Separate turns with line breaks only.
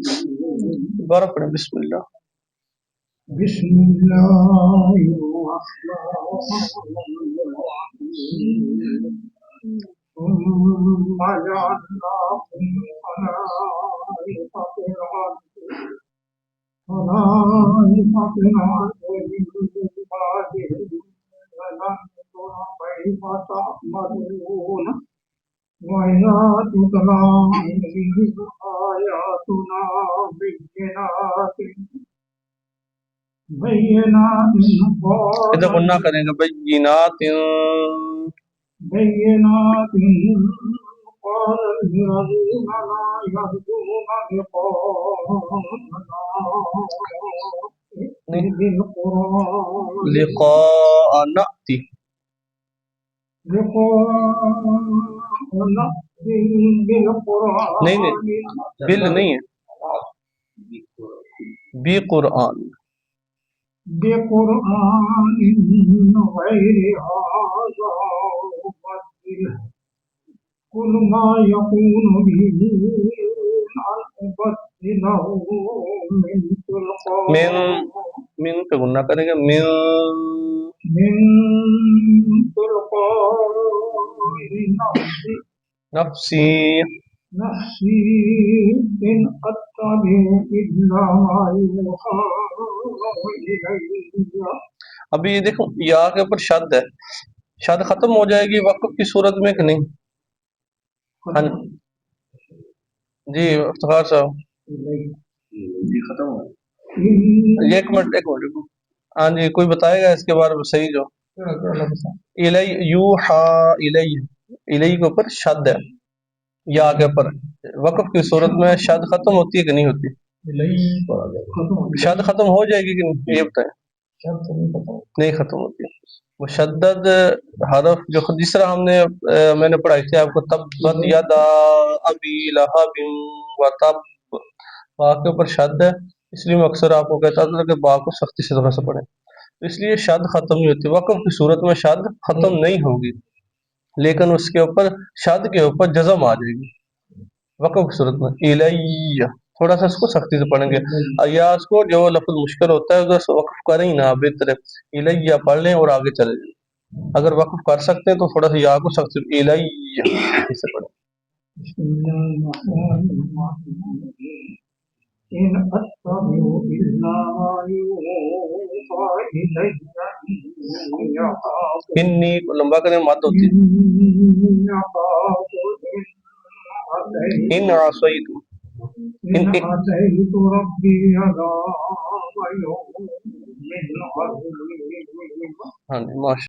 دوبارہ پڑھیں بسم اللہ.
بسم اللہ الرحمن الرحیم ثم جعلناكم خلائف في الأرض من بعدهم لننظر كيف تعملون وإذا تتلى عليهم آياتنا بينات
ادھر قلنا کریں گے بینات.
قال الذين لا يرجون
لقاء نأتی. نہیں بل نہیں ہے، بی قرآن.
بقرآن غير هذا مبدل قل ما يكون لي أن أبدله من تلقاء
من پہ گننا کریں گے من
تلقاء
نفسی.
إن أتبع إلا ما يوحى إلي.
ابھی یہ دیکھو یا کے اوپر شد ہے، شد ختم ہو جائے گی وقف کی صورت میں کہ نہیں؟ جی افتخار صاحب
جی ختم ہو
ایک منٹ ہاں جی کوئی بتائے گا اس کے بارے میں صحیح جو الی یوحا الی الی کے اوپر شد ہے، یا کے اوپر وقف کی صورت میں شد ختم ہوتی ہے کہ نہیں ہوتی؟ شد ختم ہو جائے گی کہ نہیں یہ بتائیں. نہیں ختم ہوتی. مشدد حرف جو جس طرح ہم نے میں نے پڑھائی تھی آپ کو تبت یدا ابی لہب وتب، با کے اوپر شد ہے، اس لیے میں اکثر آپ کو کہتا تھا کہ با کو سختی سے تھوڑا سا پڑھیں، اس لیے شد ختم نہیں ہوتی. وقف کی صورت میں شد ختم نہیں ہوگی لیکن اس کے اوپر شد کے اوپر جزم آ جائے گی وقف کی صورت میں. الیہ تھوڑا سا اس کو سختی سے پڑھیں گے. ایاس کو جو لفظ مشکل ہوتا ہے ادھر سے وقف کریں ہی نہ، بہتر ہے الیہ پڑھ لیں اور آگے چلے جائیں. اگر وقف کر سکتے ہیں تو تھوڑا سا یا کو سختی الیہ سے پڑھیں.
إن أتبع إلا ما يوحى إلي
انی کو لمبا کریں مد ہوتی ہے. ان عصیت
إن عصيت ربي عذاب يوم عظيم.
ہاں جی ماشاء